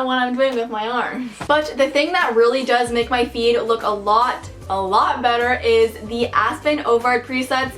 what I'm doing with my arms. But the thing that really does make my feed look a lot better is the Aspen Ovard presets.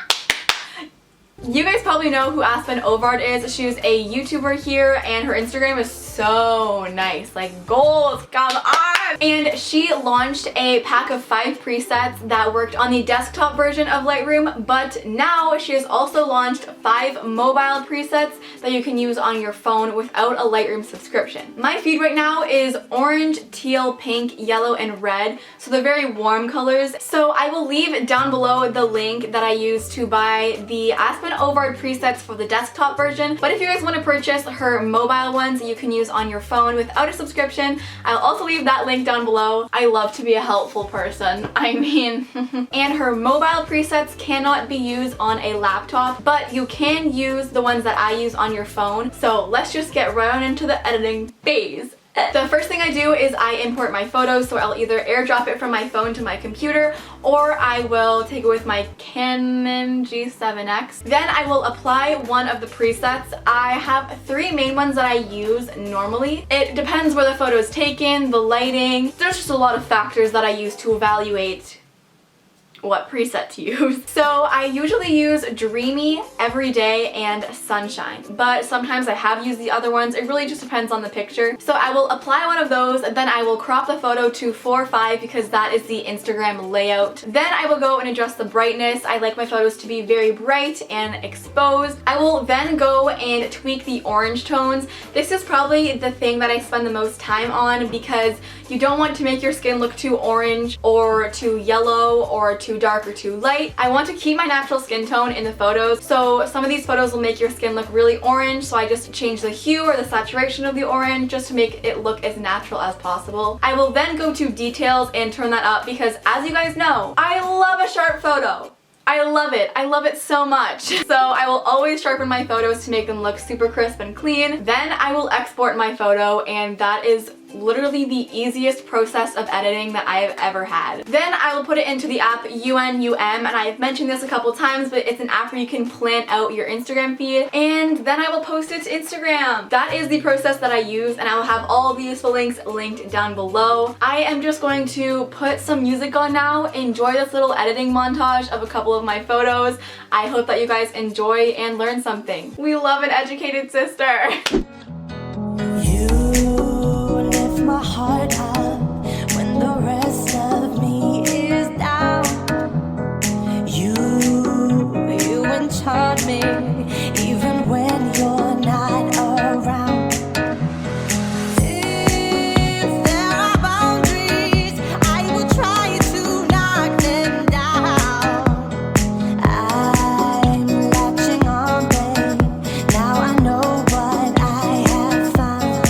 You guys probably know who Aspen Ovard is. She's a YouTuber here and her Instagram is so nice. Like, goals, come on! And she launched a pack of 5 presets that worked on the desktop version of Lightroom, but now she has also launched 5 mobile presets that you can use on your phone without a Lightroom subscription. My feed right now is orange, teal, pink, yellow, and red, so they're very warm colors. So I will leave down below the link that I used to buy the Aspen Ovard presets for the desktop version, but if you guys want to purchase her mobile ones you can use on your phone without a subscription, I'll also leave that link down below. I love to be a helpful person, I mean. And her mobile presets cannot be used on a laptop, but you can use the ones that I use on your phone. So let's just get right on into the editing phase. The first thing I do is I import my photos, so I'll either airdrop it from my phone to my computer or I will take it with my Canon G7X. Then I will apply one of the presets. I have 3 main ones that I use normally. It depends where the photo is taken, the lighting. There's just a lot of factors that I use to evaluate what preset to use. So I usually use Dreamy, Everyday, and Sunshine, but sometimes I have used the other ones. It really just depends on the picture. So I will apply one of those, then I will crop the photo to 4:5 because that is the Instagram layout. Then I will go and adjust the brightness. I like my photos to be very bright and exposed. I will then go and tweak the orange tones. This is probably the thing that I spend the most time on because you don't want to make your skin look too orange or too yellow or too dark or too light. I want to keep my natural skin tone in the photos, so some of these photos will make your skin look really orange, so I just change the hue or the saturation of the orange just to make it look as natural as possible. I will then go to details and turn that up because, as you guys know, I love a sharp photo. I love it. I love it so much. So I will always sharpen my photos to make them look super crisp and clean. Then I will export my photo, and that is literally the easiest process of editing that I have ever had. Then I will put it into the app UNUM, and I have mentioned this a couple times, but it's an app where you can plan out your Instagram feed, and then I will post it to Instagram. That is the process that I use, and I will have all the useful links linked down below. I am just going to put some music on now, enjoy this little editing montage of a couple of my photos. I hope that you guys enjoy and learn something. We love an educated sister. My heart up when the rest of me is down. You enchant me even when you're not around. If there are boundaries, I will try to knock them down. I'm latching on, babe. Now I know what I have found.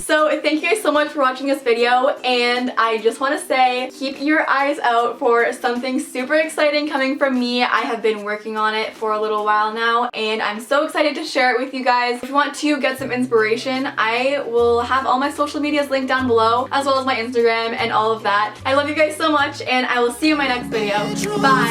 So thank you guys so much for watching this video, and I just want to say keep your eyes out for something super exciting coming from me. I have been working on it for a little while now and I'm so excited to share it with you guys. If you want to get some inspiration, I will have all my social medias linked down below, as well as my Instagram and all of that. I love you guys so much and I will see you in my next video. Bye!